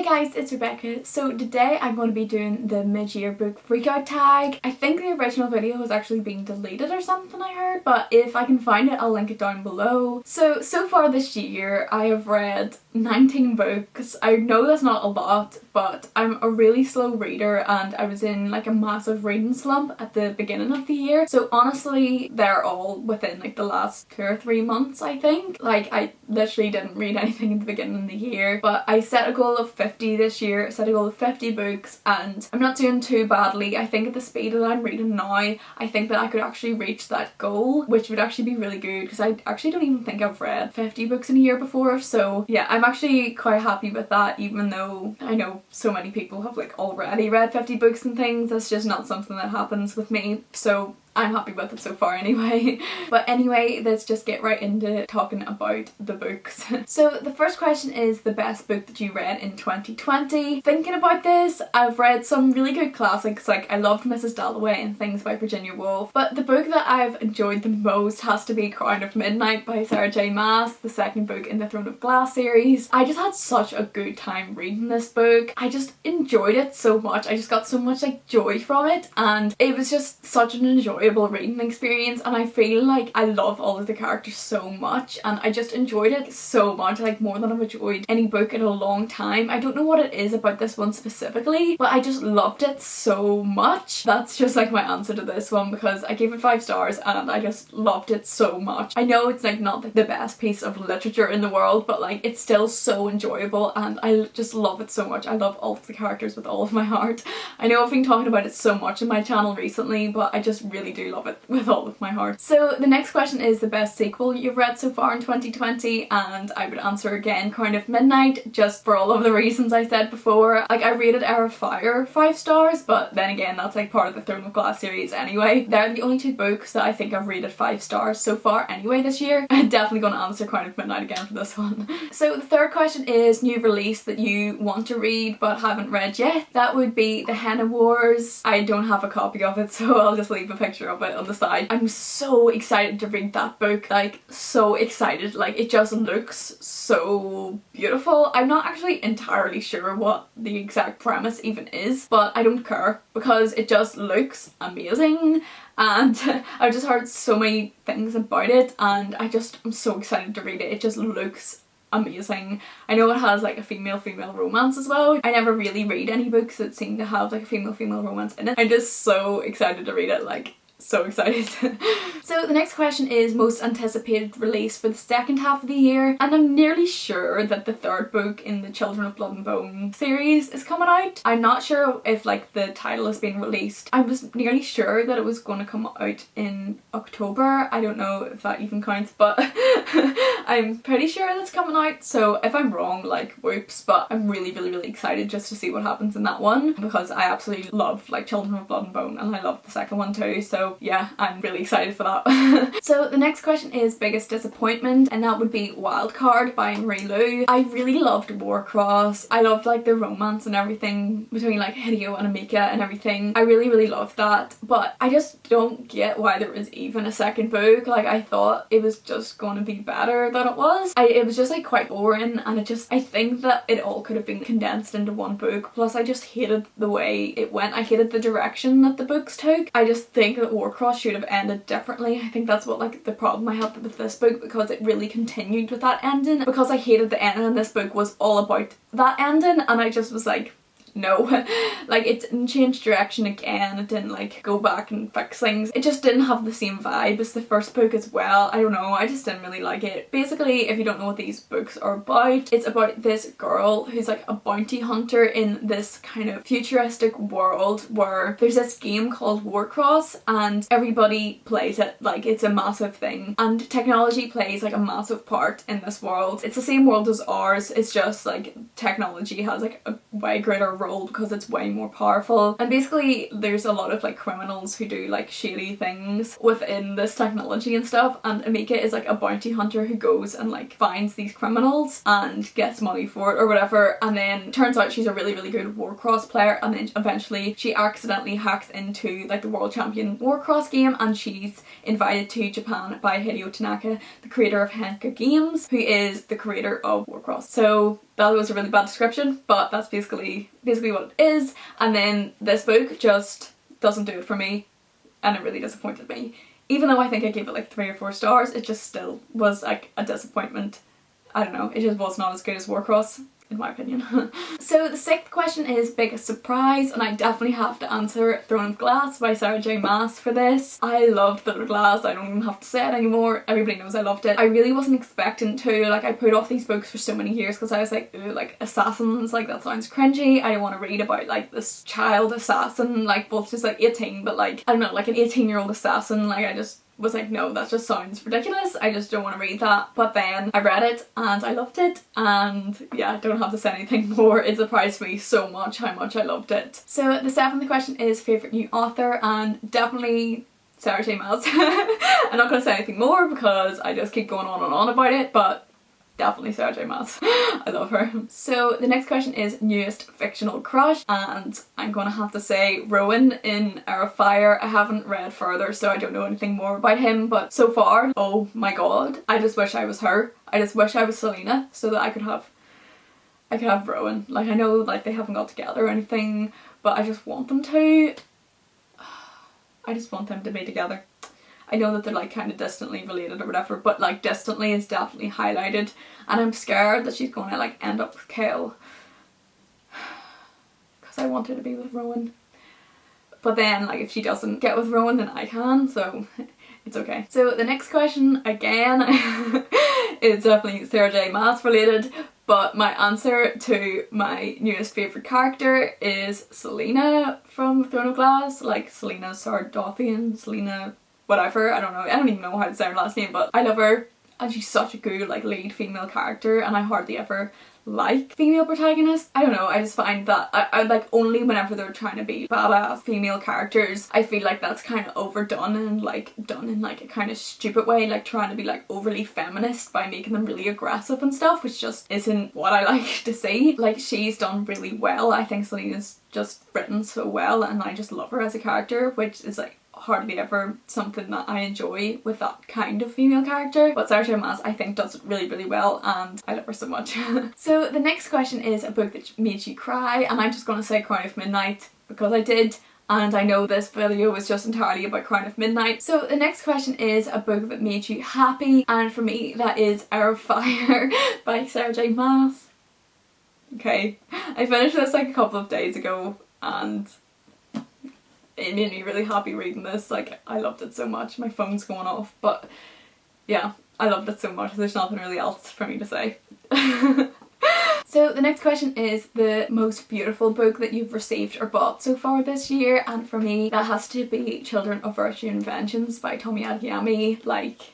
Hey guys, it's Rebecca. So today I'm going to be doing the mid-year book Freakout tag. I think the original video was actually being deleted or something, I heard, but if I can find it I'll link it down below. So far this year I have read 19 books. I know that's not a lot, but I'm a really slow reader and I was in like a massive reading slump at the beginning of the year. So honestly they're all within like the last 2 or 3 months, I think. Like I literally didn't read anything at the beginning of the year, but I set a goal of 50 this year. I set a goal of 50 books and I'm not doing too badly. I think at the speed that I'm reading now, I think that I could actually reach that goal, which would actually be really good because I actually don't even think I've read 50 books in a year before. So yeah, I'm actually quite happy with that, even though I know so many people have like already read 50 books and things. That's just not something that happens with me. So I'm happy with it so far anyway. But anyway, let's just get right into talking about the books. So the first question is the best book that you read in 2020. Thinking about this, I've read some really good classics, like I loved Mrs. Dalloway and things by Virginia Woolf, but the book that I've enjoyed the most has to be Crown of Midnight by Sarah J Maas, the second book in the Throne of Glass series. I just had such a good time reading this book. I just enjoyed it so much. I just got so much like joy from it and it was just such an enjoyable reading experience, and I feel like I love all of the characters so much and I just enjoyed it so much, like more than I've enjoyed any book in a long time. I don't know what it is about this one specifically, but I just loved it so much. That's just like my answer to this one because I gave it 5 stars and I just loved it so much. I know it's like not like the best piece of literature in the world, but like it's still so enjoyable and I just love it so much. I love all of the characters with all of my heart. I know I've been talking about it so much in my channel recently, but I just really do love it with all of my heart. So the next question is the best sequel you've read so far in 2020, and I would answer again Crown of Midnight, just for all of the reasons I said before. Like I rated Heir of Fire 5 stars, but then again that's like part of the Throne of Glass series anyway. They're the only 2 books that I think I've rated 5 stars so far anyway this year. I'm definitely going to answer Crown of Midnight again for this one. So the third question is new release that you want to read but haven't read yet. That would be The Henna Wars. I don't have a copy of it, so I'll just leave a picture of it on the side. I'm so excited to read that book, like so excited. Like it just looks so beautiful. I'm not actually entirely sure what the exact premise even is, but I don't care because it just looks amazing and I've just heard so many things about it and I'm so excited to read it. It just looks amazing. I know it has like a female romance as well. I never really read any books that seem to have like a female romance in it. I'm just so excited to read it, like so excited. So the next question is most anticipated release for the second half of the year, and I'm nearly sure that the third book in the Children of Blood and Bone series is coming out. I'm not sure if like the title has been released. I was nearly sure that it was going to come out in October. I don't know if that even counts, but I'm pretty sure that's coming out, so if I'm wrong, like whoops, but I'm really excited just to see what happens in that one because I absolutely love like Children of Blood and Bone and I love the second one too, so yeah, I'm really excited for that. So the next question is biggest disappointment, and that would be Wildcard by Marie Lu. I really loved Warcross. I loved like the romance and everything between like Hideo and Amika and everything. I really loved that, but I just don't get why there was even a second book. Like I thought it was just going to be better than it was. It was just like quite boring, and I think that it all could have been condensed into one book. Plus I just hated the way it went. I hated the direction that the books took. I just think that Warcross should have ended differently. I think that's what like the problem I had with this book, because it really continued with that ending. Because I hated the ending and this book was all about that ending, and I just was like, no. Like it didn't change direction again, it didn't like go back and fix things. It just didn't have the same vibe as the first book as well. I don't know, I just didn't really like it. Basically, if you don't know what these books are about, it's about this girl who's like a bounty hunter in this kind of futuristic world where there's this game called Warcross and everybody plays it. Like it's a massive thing and technology plays like a massive part in this world. It's the same world as ours, it's just like technology has like a way greater role because it's way more powerful, and basically there's a lot of like criminals who do like shady things within this technology and stuff, and Amika is like a bounty hunter who goes and like finds these criminals and gets money for it or whatever, and then turns out she's a really good Warcross player, and then eventually she accidentally hacks into like the world champion Warcross game and she's invited to Japan by Hideo Tanaka, the creator of Henka Games, who is the creator of Warcross. So that was a really bad description, but that's basically what it is. And then this book just doesn't do it for me, and it really disappointed me. Even though I think I gave it like 3 or 4 stars, it just still was like a disappointment. I don't know, it just was not as good as Warcross, in my opinion. So the 6th question is biggest surprise, and I definitely have to answer Throne of Glass by Sarah J Maas for this. I loved Throne of Glass, I don't even have to say it anymore, everybody knows I loved it. I really wasn't expecting to, like I put off these books for so many years because I was like, ooh, like assassins, like that sounds cringy. I don't want to read about like this child assassin, like both just like 18, but like, I don't know, like an 18-year-old assassin, like I just was like, no, that just sounds ridiculous, I just don't want to read that. But then I read it and I loved it, and yeah, I don't have to say anything more. It surprised me so much how much I loved it. So the 7th question is favourite new author, and definitely Sarah J Maas. I'm not going to say anything more because I just keep going on and on about it, but definitely Sarah J Maas. I love her. So the next question is newest fictional crush, and I'm gonna have to say Rowan in Heir of Fire. I haven't read further, so I don't know anything more about him, but so far, oh my god, I just wish I was her. I just wish I was Selena so that I could have Rowan. Like I know like they haven't got together or anything, but I just want them to. I just want them to be together. I know that they're like kind of distantly related or whatever, but like distantly is definitely highlighted, and I'm scared that she's gonna like end up with Kale because I want her to be with Rowan. But then like if she doesn't get with Rowan then I can, so it's okay. So the next question again is definitely Sarah J Maas related, but my answer to my newest favourite character is Selena from Throne of Glass, like Selena Sardothian, Selena whatever, I don't know, I don't even know how to say her last name, but I love her and she's such a good like lead female character, and I hardly ever like female protagonists. I don't know, I just find that I like only whenever they're trying to be badass female characters, I feel like that's kind of overdone and like done in like a kind of stupid way, like trying to be like overly feminist by making them really aggressive and stuff, which just isn't what I like to see. Like she's done really well. I think Selena's just written so well, and I just love her as a character, which is like hardly ever something that I enjoy with that kind of female character. But Sarah J Maas I think does it really really well, and I love her so much. So the next question is a book that made you cry, and I'm just going to say Crown of Midnight because I did, and I know this video was just entirely about Crown of Midnight. So the next question is a book that made you happy, and for me that is Heir of Fire by Sarah J Maas. Okay, I finished this like a couple of days ago and it made me really happy reading this. Like I loved it so much. My phone's going off, but yeah, I loved it so much. There's nothing really else for me to say. So the next question is the most beautiful book that you've received or bought so far this year, and for me that has to be Children of Virtue and Vengeance by Tomi Adeyemi. Like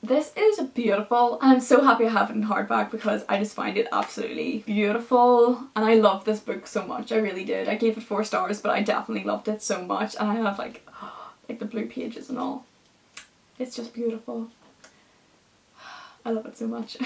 this is beautiful, and I'm so happy I have it in hardback because I just find it absolutely beautiful, and I love this book so much. I really did. I gave it 4 stars, but I definitely loved it so much, and I have like the blue pages and all. It's just beautiful. I love it so much.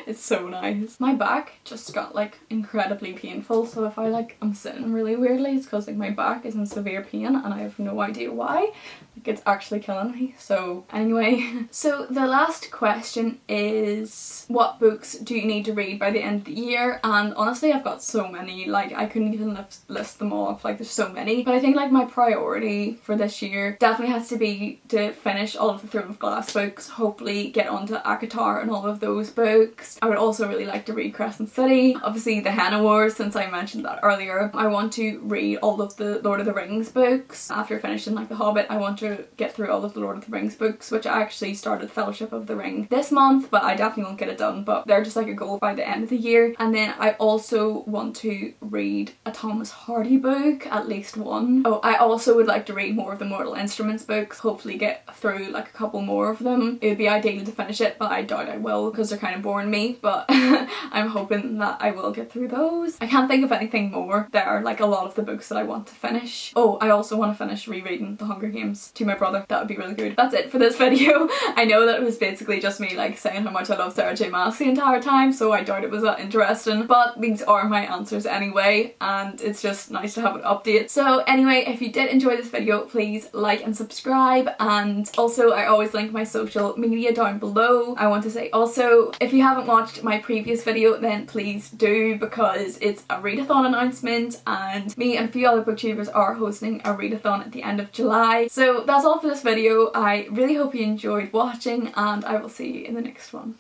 It's so nice. My back just got like incredibly painful, so if I like I'm sitting really weirdly, it's because like my back is in severe pain and I have no idea why. Like it's actually killing me. So anyway, so the last question is what books do you need to read by the end of the year? And honestly I've got so many, like I couldn't even list them all off, like there's so many. But I think like my priority for this year definitely has to be to finish all of the Throne of Glass books, hopefully get onto ACOTAR and all of those books. I would also really like to read Crescent City, obviously the Henna Wars since I mentioned that earlier. I want to read all of the Lord of the Rings books. After finishing like The Hobbit I want to get through all of the Lord of the Rings books, which I actually started Fellowship of the Ring this month, but I definitely won't get it done, but they're just like a goal by the end of the year. And then I also want to read a Thomas Hardy book, at least one. Oh, I also would like to read more of the Mortal Instruments books, hopefully get through like a couple more of them. It would be ideal to finish it, but I doubt I will because they're kind of boring me, but I'm hoping that I will get through those. I can't think of anything more. There are like a lot of the books that I want to finish. Oh, I also want to finish rereading The Hunger Games to my brother. That would be really good. That's it for this video. I know that it was basically just me like saying how much I love Sarah J Maas the entire time, so I doubt it was that interesting, but these are my answers anyway, and it's just nice to have an update. So anyway, if you did enjoy this video, please like and subscribe, and also I always link my social media down below. video I want to say also, if you haven't watched my previous video then please do, because it's a readathon announcement and me and a few other booktubers are hosting a readathon at the end of July. So that's all for this video. I really hope you enjoyed watching and I will see you in the next one.